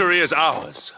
Victory is ours.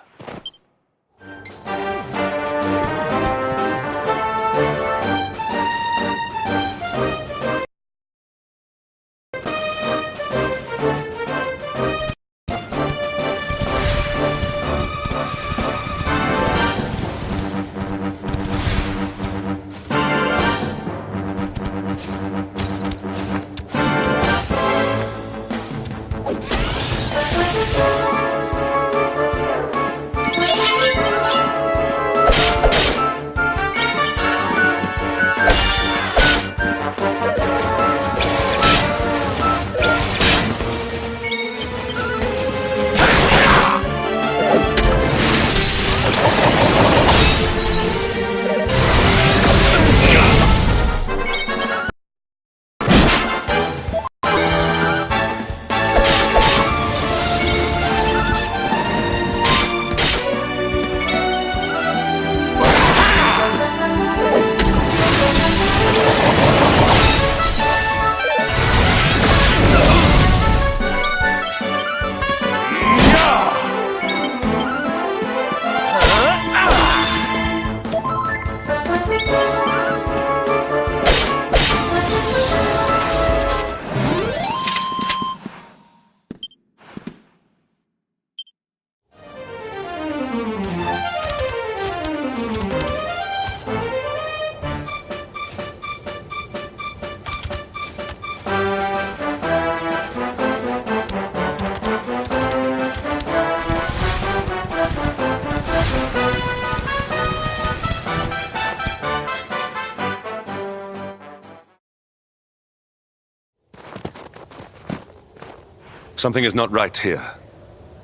Something is not right here.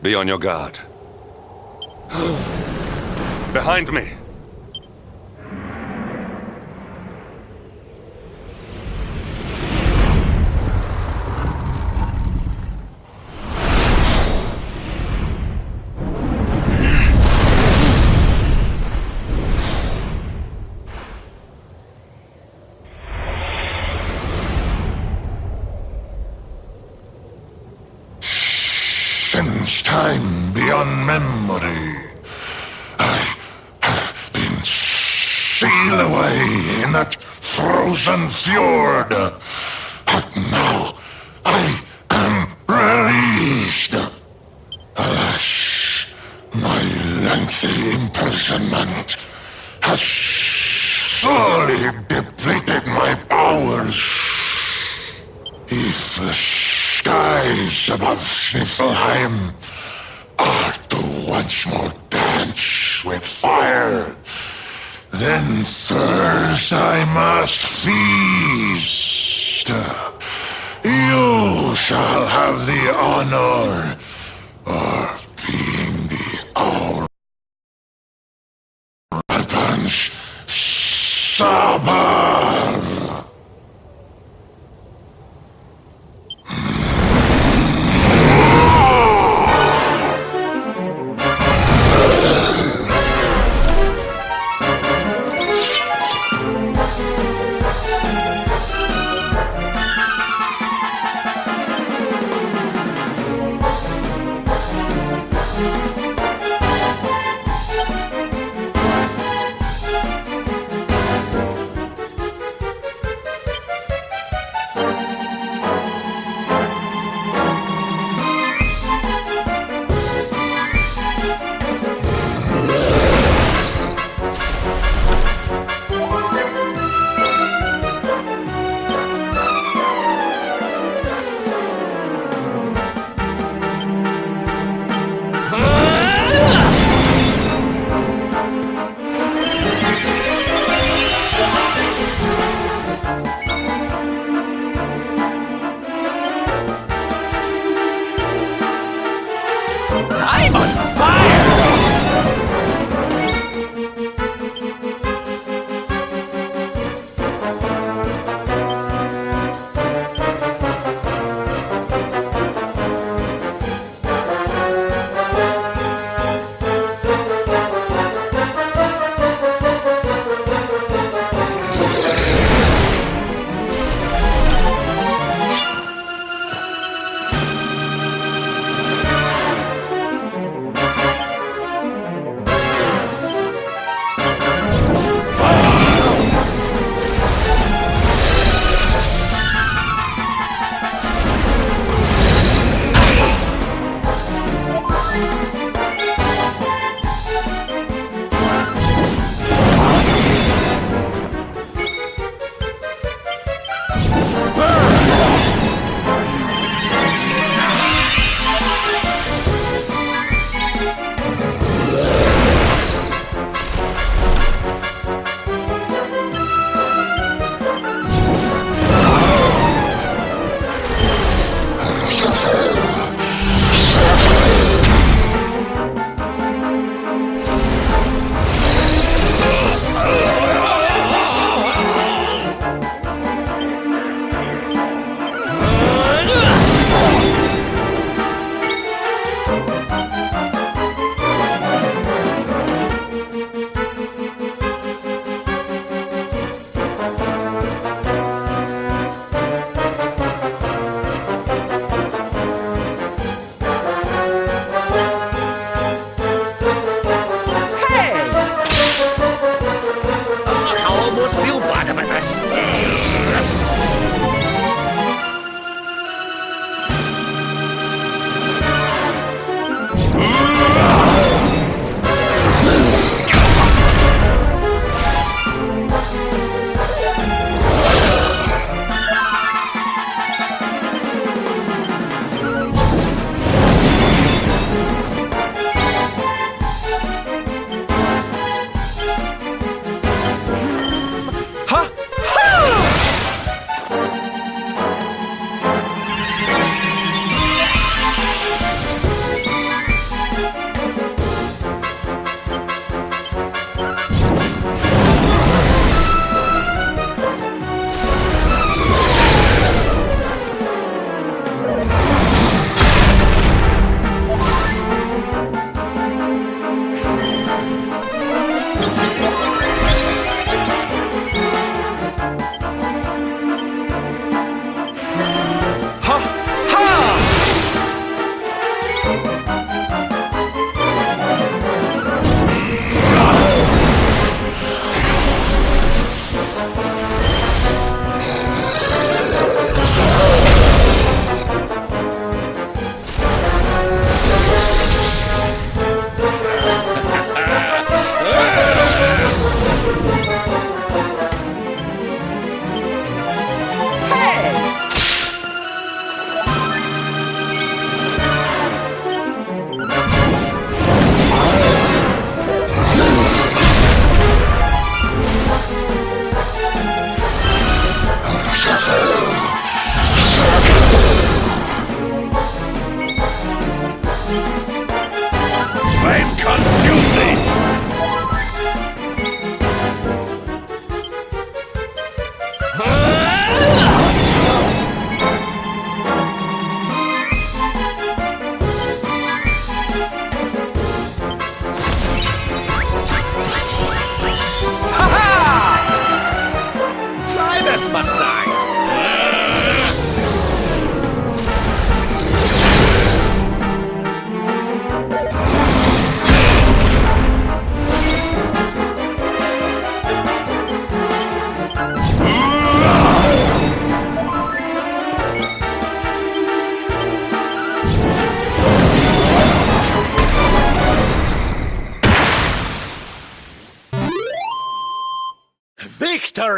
Be on your guard. Behind me! Since time beyond memory, I have been sealed away in that frozen fjord. But now I am released. Alas, my lengthy imprisonment has sorely depleted my powers. If the skies above Sniffelheim are to once more dance with fire, then first I must feast. You shall have the honor of being the Arboria Sabar.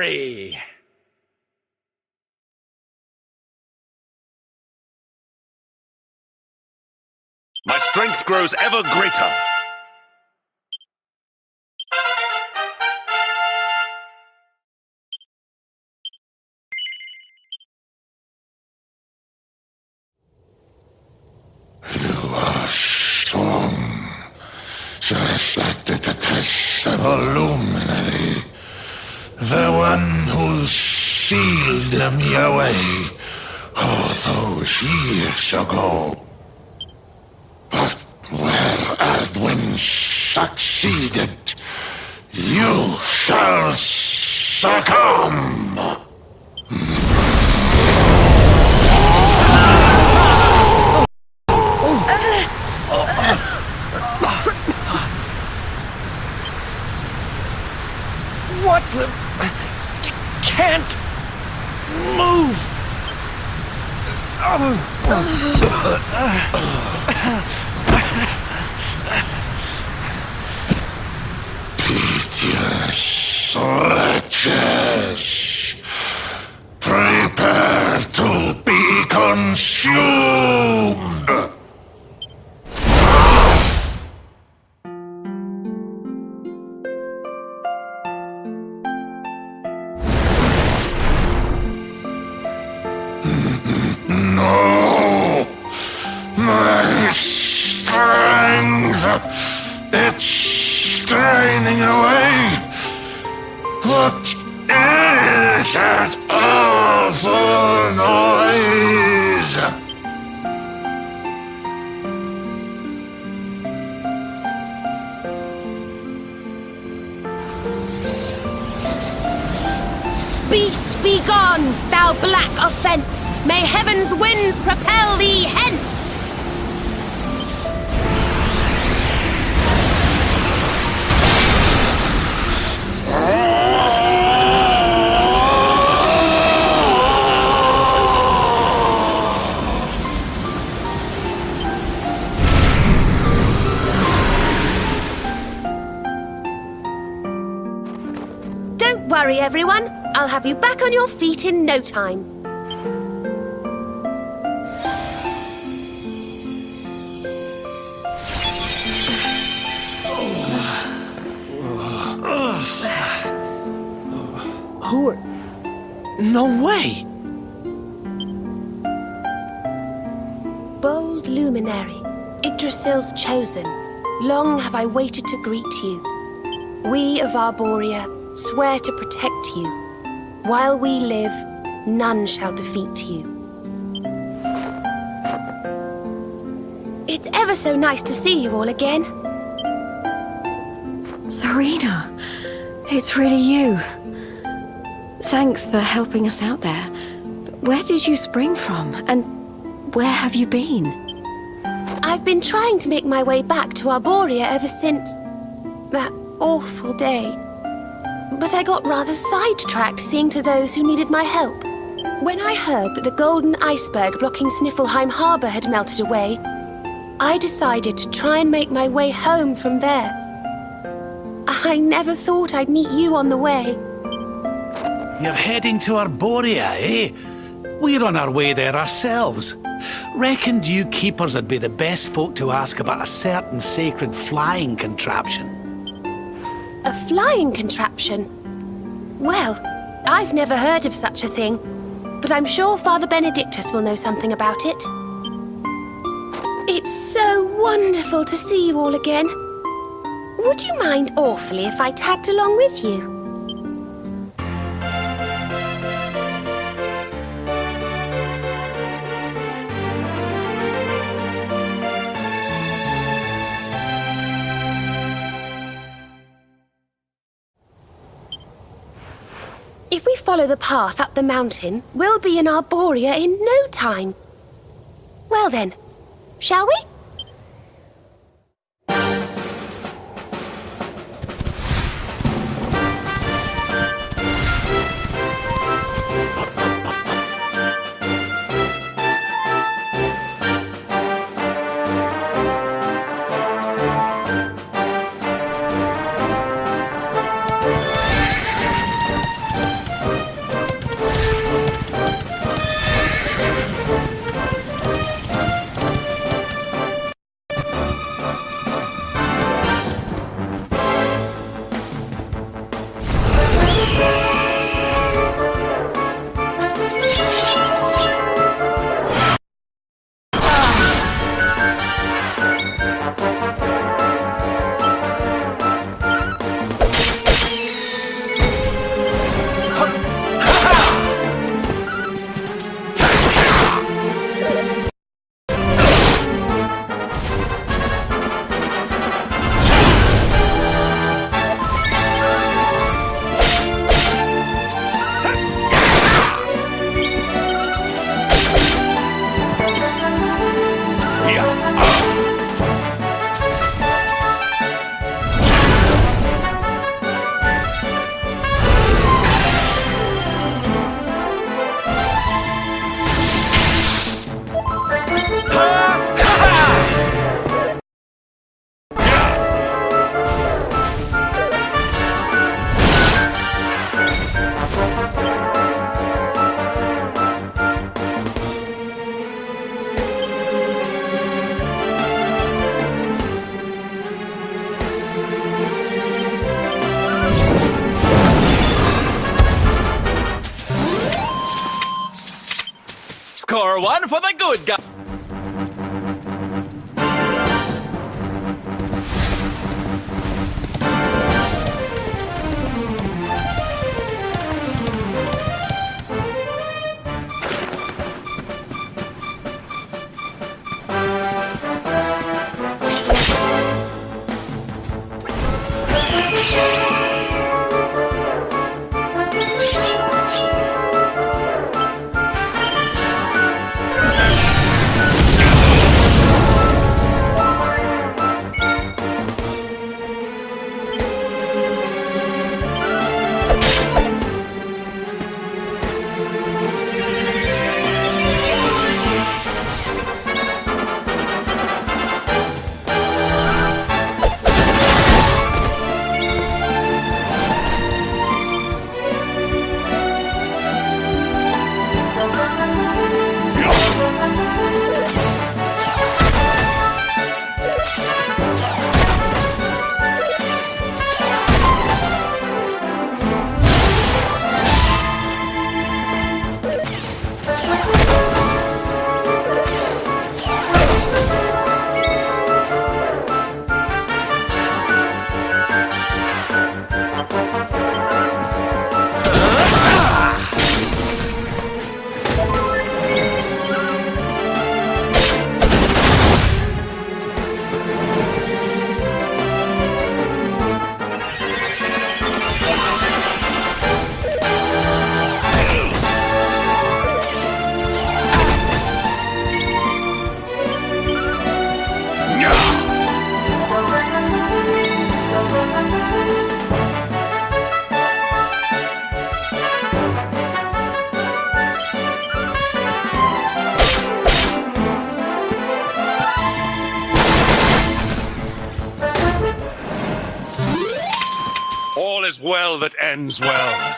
glory! My strength grows ever greater. You are strong, just like the detestable luminary. The one who sealed me away all those years ago. But where Ardwin succeeded, you shall succumb! What the... Can't... move! Piteous wretches, prepare to be consumed! No! My strength! It's straining away! What is that awful noise? Beast, be gone, thou black offence! May heaven's winds propel thee hence! Don't worry, everyone. I'll have you back on your feet in no time. Who... No way! Bold luminary, Yggdrasil's chosen, long have I waited to greet you. We of Arboria swear to protect you. While we live, none shall defeat you. It's ever so nice to see you all again. Serena, it's really you. Thanks for helping us out there. But where did you spring from? And where have you been? I've been trying to make my way back to Arboria ever since that awful day. But I got rather sidetracked seeing to those who needed my help. When I heard that the golden iceberg blocking Sniffelheim Harbour had melted away, I decided to try and make my way home from there. I never thought I'd meet you on the way. You're heading to Arboria, eh? We're on our way there ourselves. Reckoned you keepers would be the best folk to ask about a certain sacred flying contraption. A flying contraption? Well, I've never heard of such a thing, but I'm sure Father Benedictus will know something about it. It's so wonderful to see you all again. Would you mind awfully if I tagged along with you? If we follow the path up the mountain, we'll be in Arboria in no time. Well then, shall we? Score one for the good guy. All is well that ends well.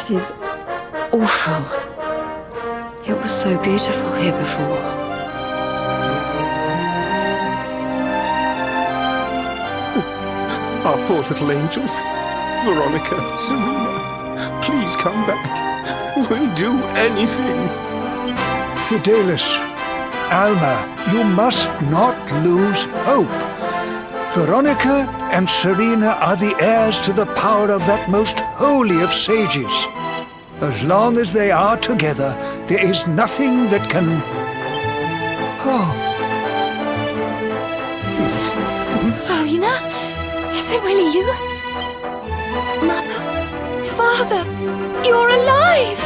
This is awful. It was so beautiful here before. Our poor little angels. Veronica, Serena, please come back. We'll do anything. Fidelis, Alma, you must not lose hope. Veronica and Serena are the heirs to the power of that most holy of sages. As long as they are together, there is nothing that can... Oh, Serena? Is it really you? Mother, Father, you're alive!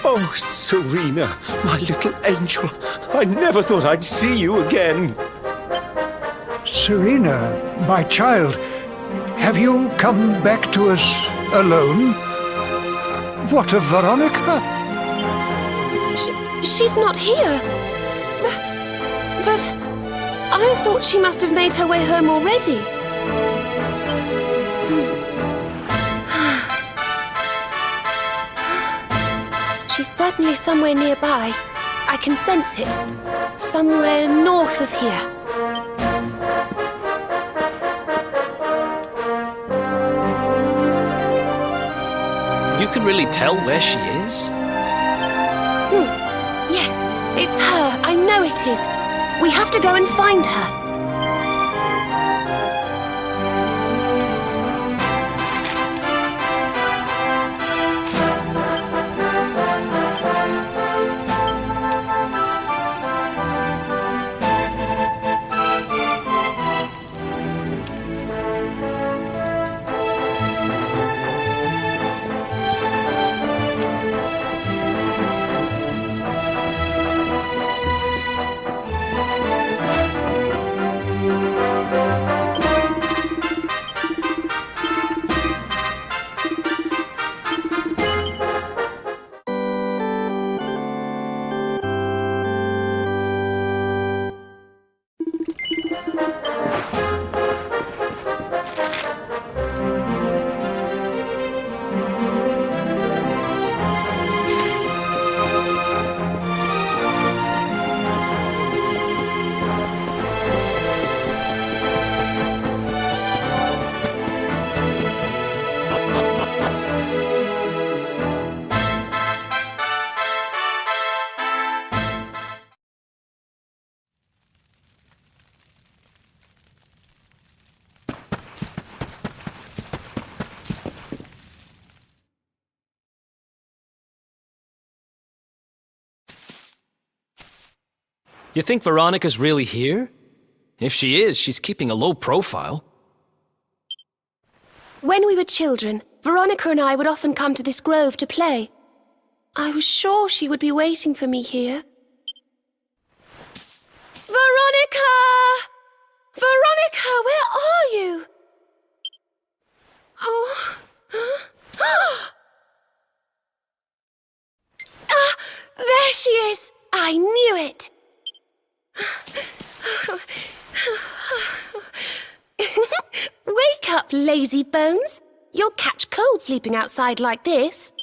Oh, Serena, my little angel. I never thought I'd see you again. Serena, my child, have you come back to us alone? What of Veronica? She's not here. But I thought she must have made her way home already. She's certainly somewhere nearby. I can sense it. Somewhere north of here. You can really tell where she is? Yes, it's her. I know it is. We have to go and find her. You think Veronica's really here? If she is, she's keeping a low profile. When we were children, Veronica and I would often come to this grove to play. I was sure she would be waiting for me here. Veronica! Veronica, where are you? Oh. There she is! I knew it! Wake up, lazy bones. You'll catch cold sleeping outside like this.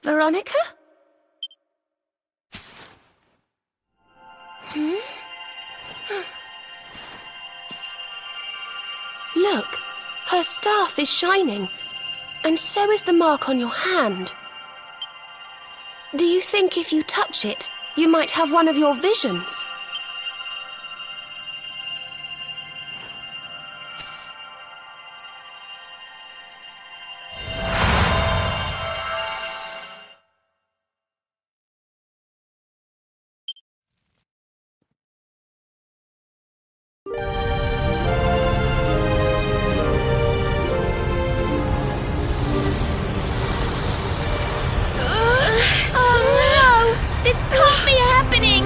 Veronica? Look, her staff is shining, and so is the mark on your hand. Do you think if you touch it, you might have one of your visions? Oh no! This can't be happening!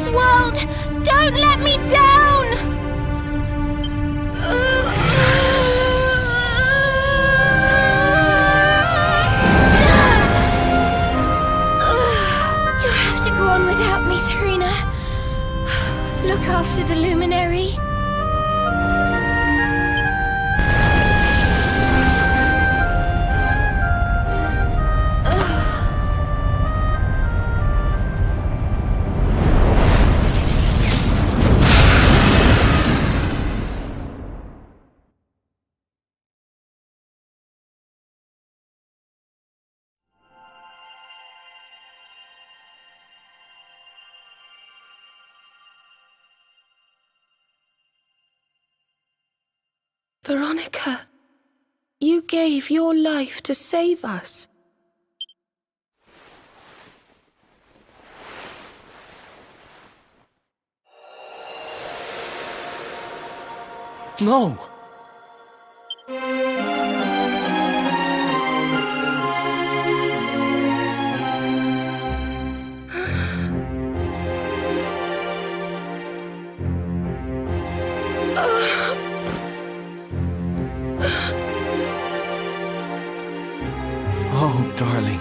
this world! Don't let me down! You have to go on without me, Serena. Look after the luminary. Veronica, you gave your life to save us. No! Oh, darling.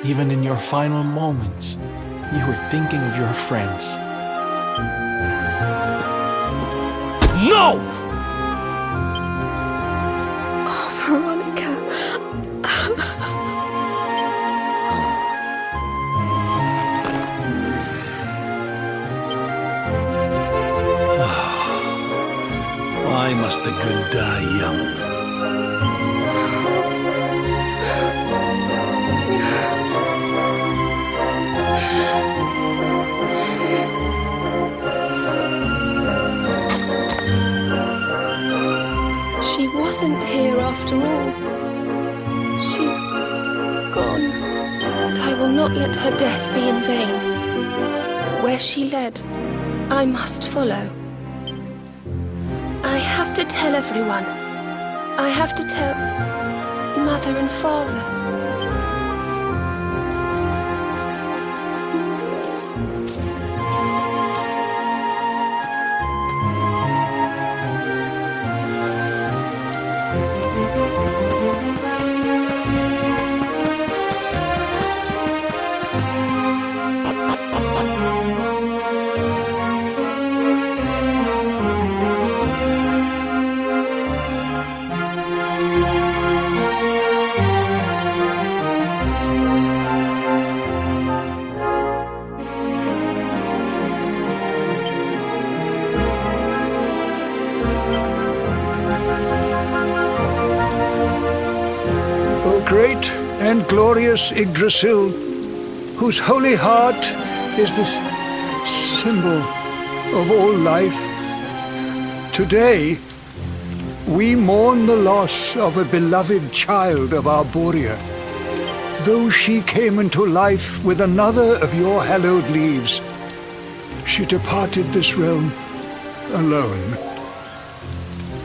Even in your final moments, you were thinking of your friends. No! Oh, Veronica. Why must the good die young? She wasn't here after all. She's gone. But I will not let her death be in vain. Where she led, I must follow. I have to tell everyone. I have to tell Mother and Father. O great and glorious Yggdrasil, whose holy heart is the symbol of all life, today we mourn the loss of a beloved child of Arboria. Though she came into life with another of your hallowed leaves, she departed this realm alone.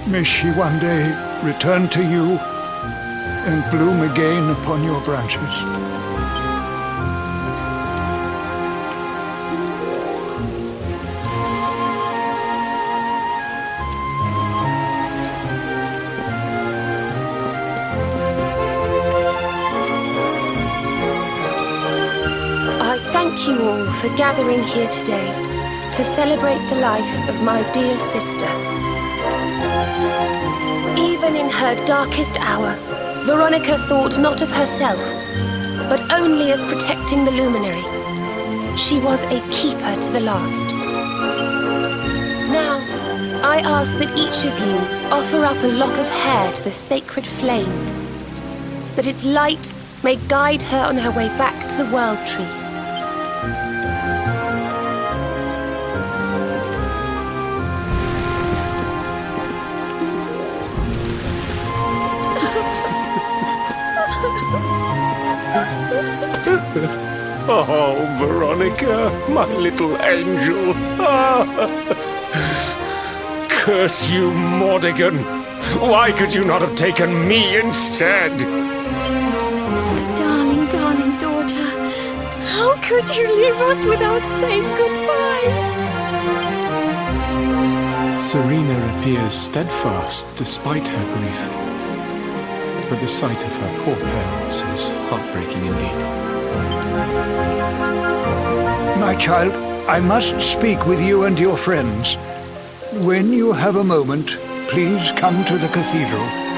May she one day return to you and bloom again upon your branches. I thank you all for gathering here today to celebrate the life of my dear sister. Even in her darkest hour, Veronica thought not of herself, but only of protecting the luminary. She was a keeper to the last. Now, I ask that each of you offer up a lock of hair to the sacred flame, that its light may guide her on her way back to the World Tree. Oh, Veronica, my little angel. Curse you, Mordigan. Why could you not have taken me instead? Darling, darling daughter. How could you leave us without saying goodbye? Serena appears steadfast despite her grief. But the sight of her poor parents is heartbreaking indeed. My child, I must speak with you and your friends. When you have a moment, please come to the cathedral.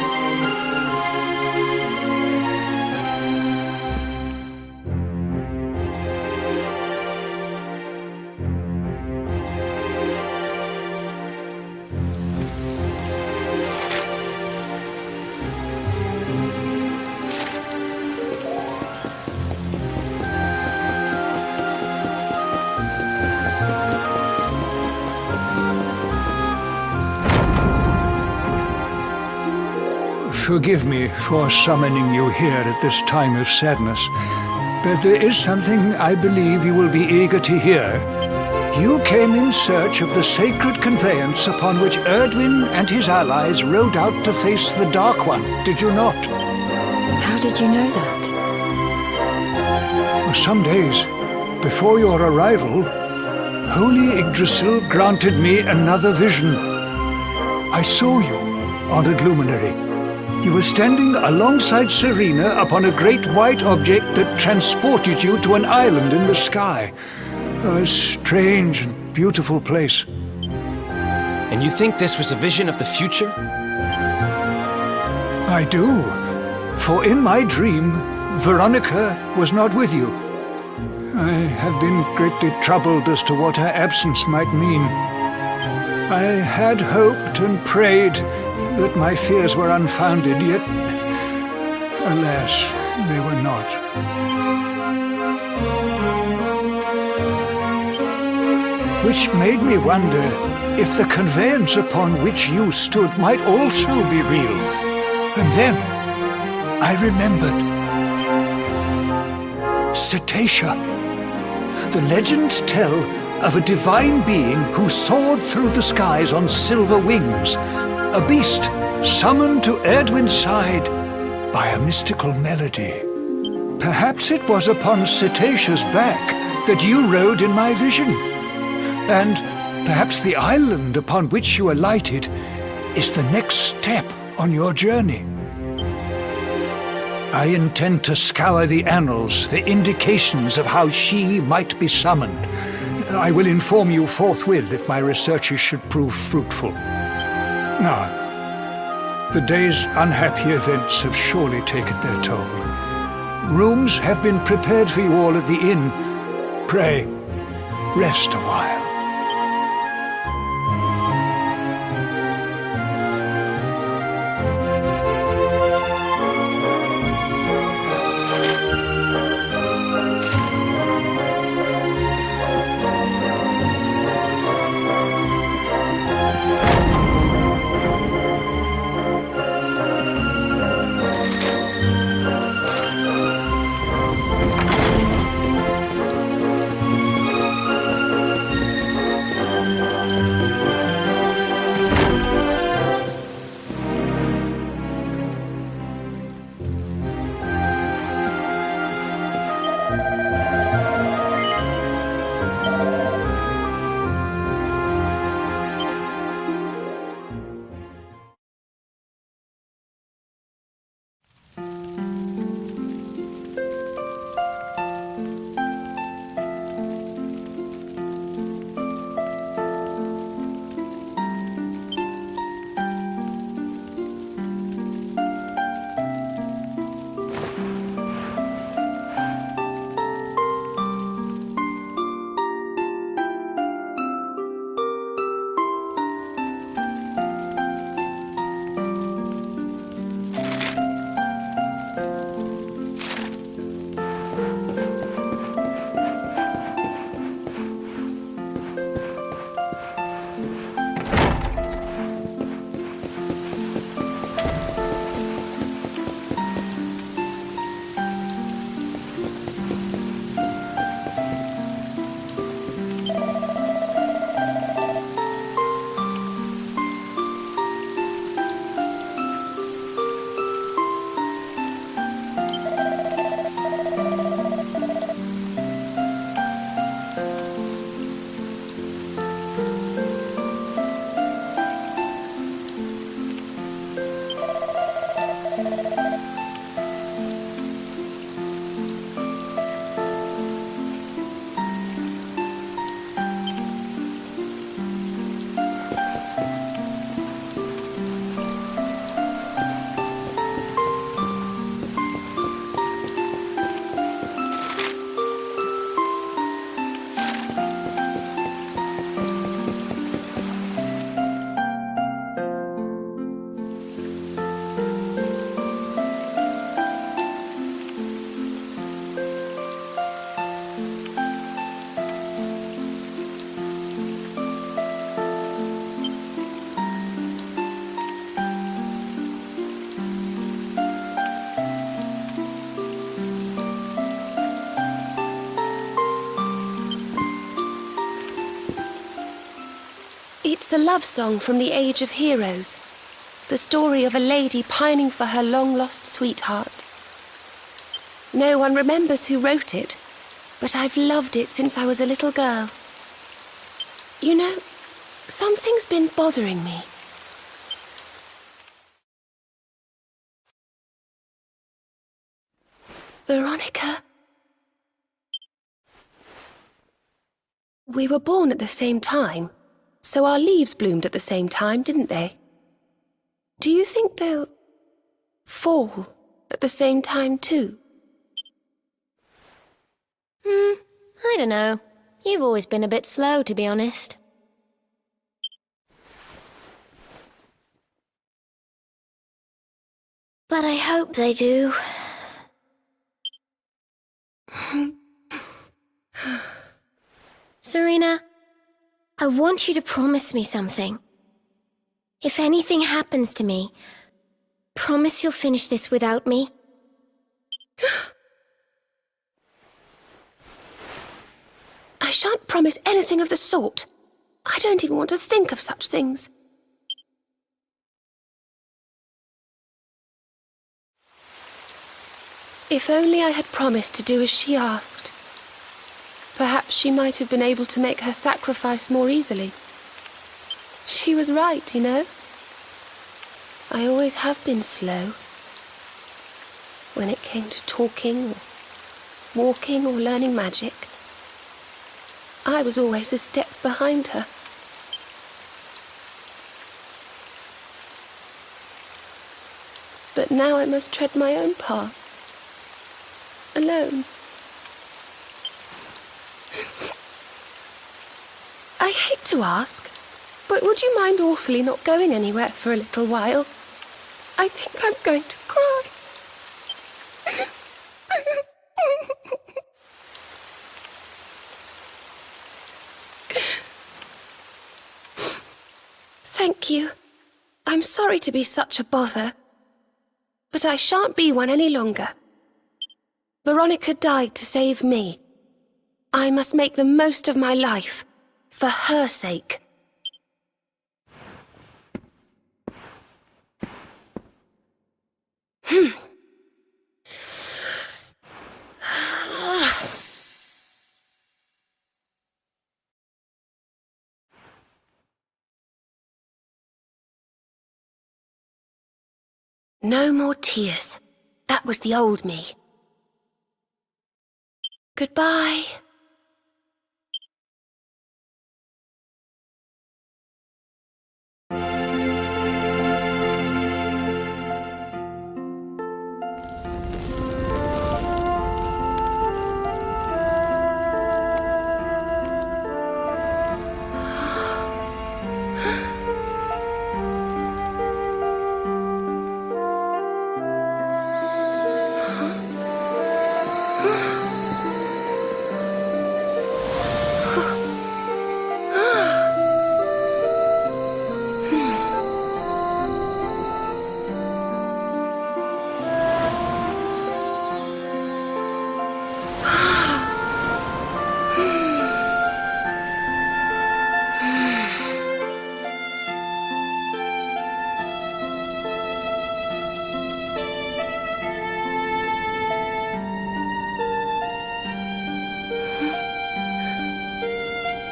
Forgive me for summoning you here at this time of sadness, but there is something I believe you will be eager to hear. You came in search of the sacred conveyance upon which Erdwin and his allies rode out to face the Dark One, did you not? How did you know that? For some days before your arrival, Holy Yggdrasil granted me another vision. I saw you on a luminary. You were standing alongside Serena upon a great white object that transported you to an island in the sky. A strange and beautiful place. And you think this was a vision of the future? I do. For in my dream, Veronica was not with you. I have been greatly troubled as to what her absence might mean. I had hoped and prayed that my fears were unfounded, yet, alas, they were not. Which made me wonder if the conveyance upon which you stood might also be real. And then I remembered. Cetacea. The legends tell of a divine being who soared through the skies on silver wings, a beast summoned to Erdwin's side by a mystical melody. Perhaps it was upon Cetacea's back that you rode in my vision. And perhaps the island upon which you alighted is the next step on your journey. I intend to scour the annals for indications of how she might be summoned. I will inform you forthwith if my researches should prove fruitful. Now, the day's unhappy events have surely taken their toll. Rooms have been prepared for you all at the inn. Pray, rest a while. It's a love song from the Age of Heroes. The story of a lady pining for her long-lost sweetheart. No one remembers who wrote it, but I've loved it since I was a little girl. You know, something's been bothering me. Veronica? We were born at the same time, so our leaves bloomed at the same time, didn't they? Do you think they'll fall at the same time too? I don't know. You've always been a bit slow, to be honest. But I hope they do. Serena, I want you to promise me something. If anything happens to me, promise you'll finish this without me. I shan't promise anything of the sort. I don't even want to think of such things. If only I had promised to do as she asked. Perhaps she might have been able to make her sacrifice more easily. She was right, you know. I always have been slow. When it came to talking, or walking, or learning magic, I was always a step behind her. But now I must tread my own path. Alone. I hate to ask, but would you mind awfully not going anywhere for a little while? I think I'm going to cry. Thank you. I'm sorry to be such a bother, but I shan't be one any longer. Veronica died to save me. I must make the most of my life, for her sake. No more tears. That was the old me. Goodbye.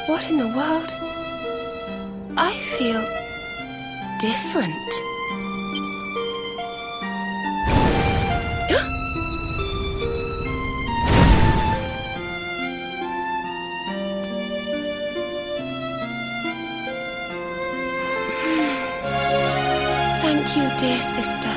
What in the world? I feel different. Thank you, dear sister.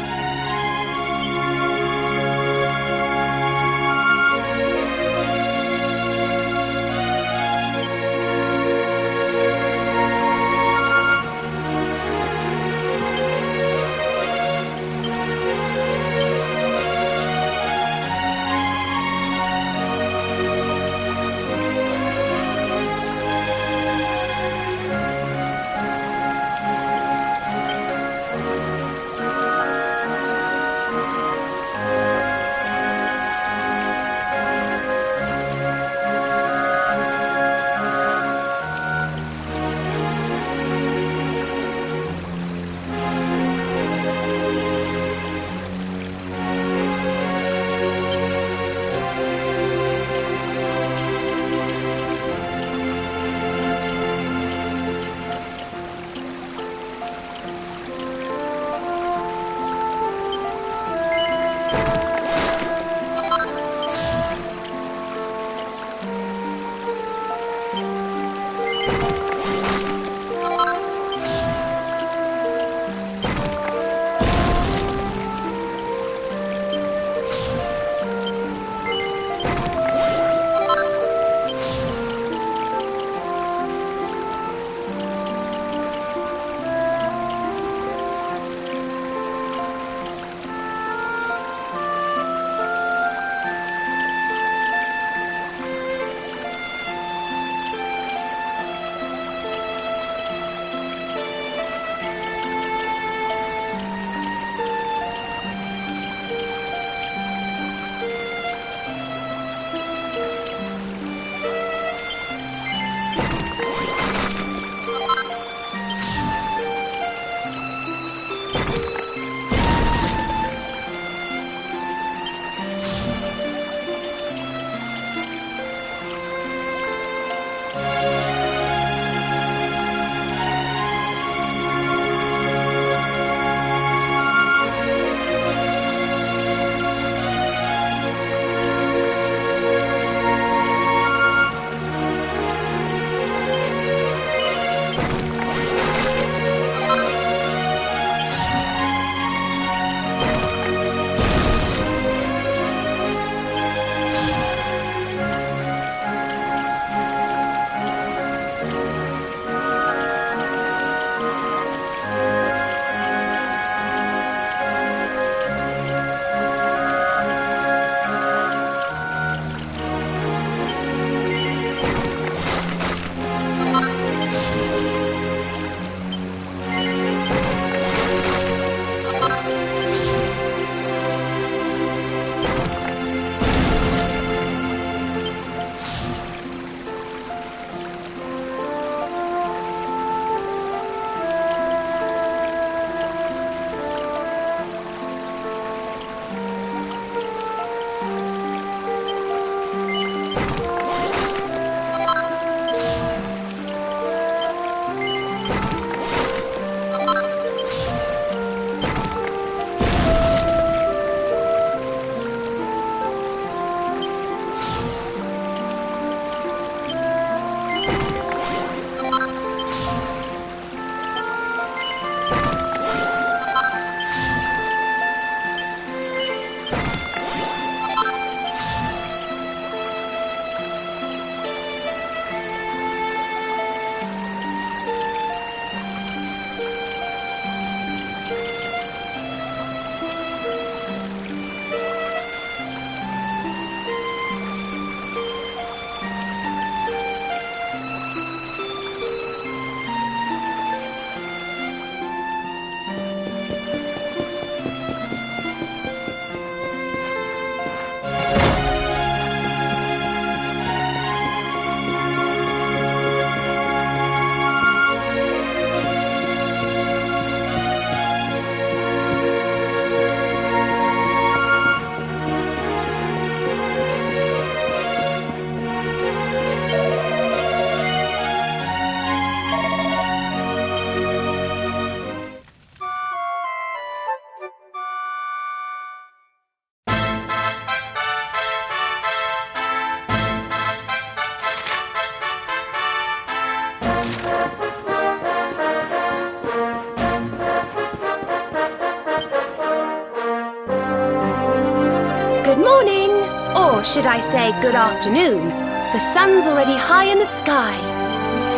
Good morning, or should I say good afternoon. The sun's already high in the sky.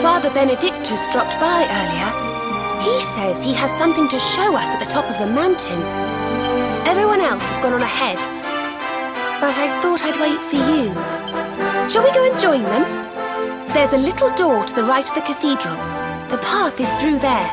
Father Benedictus dropped by earlier. He says he has something to show us at the top of the mountain. Everyone else has gone on ahead, but I thought I'd wait for you. Shall we go and join them? There's a little door to the right of the cathedral. The path is through there.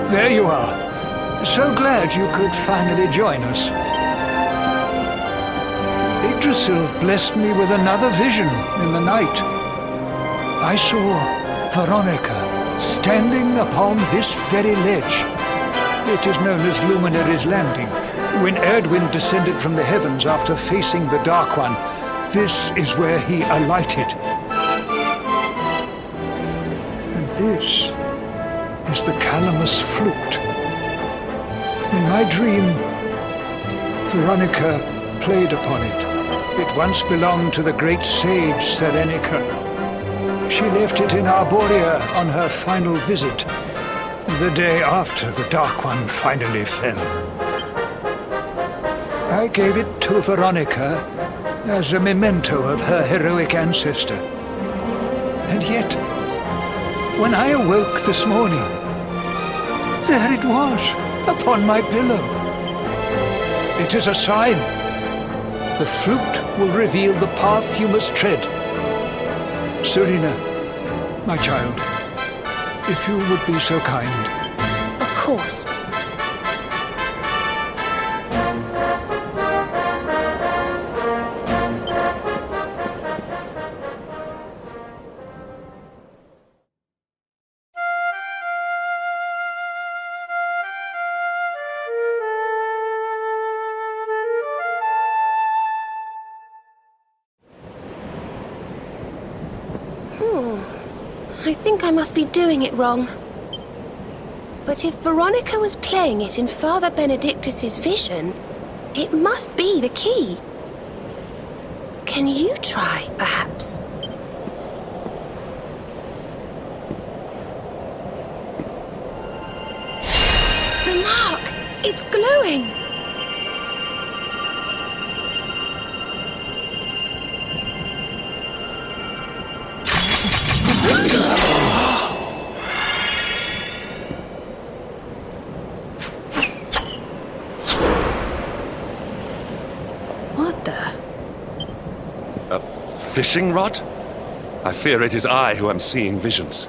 There you are. So glad you could finally join us. Yggdrasil blessed me with another vision in the night. I saw Veronica standing upon this very ledge. It is known as Luminary's Landing. When Erdwin descended from the heavens after facing the Dark One, this is where he alighted. And this is the Calamus flute. In my dream, Veronica played upon it. It once belonged to the great sage Serenica. She left it in Arboria on her final visit, the day after the Dark One finally fell. I gave it to Veronica as a memento of her heroic ancestor. And yet, when I awoke this morning, there it was, upon my pillow. It is a sign. The flute will reveal the path you must tread. Serena, my child, if you would be so kind. Of course. I think I must be doing it wrong. But if Veronica was playing it in Father Benedictus's vision, it must be the key. Can you try, perhaps? The mark! It's glowing! What the? A fishing rod? I fear it is I who am seeing visions.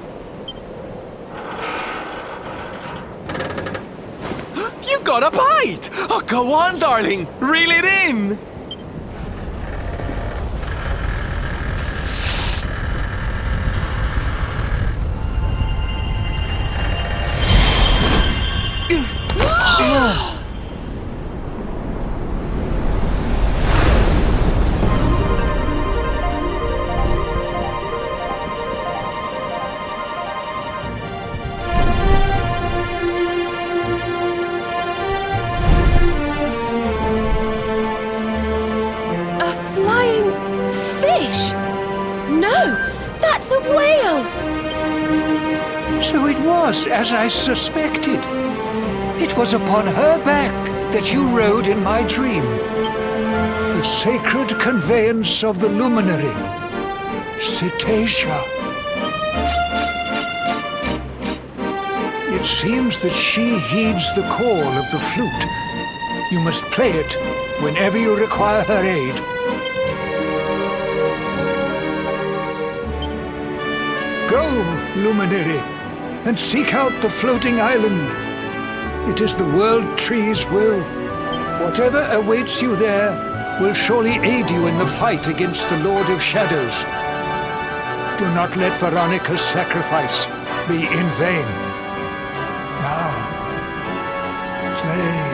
You got a bite! Oh, go on, darling! Reel it in! That's a whale! So it was as I suspected. It was upon her back that you rode in my dream. The sacred conveyance of the luminary, Cetacea. It seems that she heeds the call of the flute You must play it whenever you require her aid. Go, Luminary, and seek out the floating island. It is the World Tree's will. Whatever awaits you there will surely aid you in the fight against the Lord of Shadows. Do not let Veronica's sacrifice be in vain. Now, play.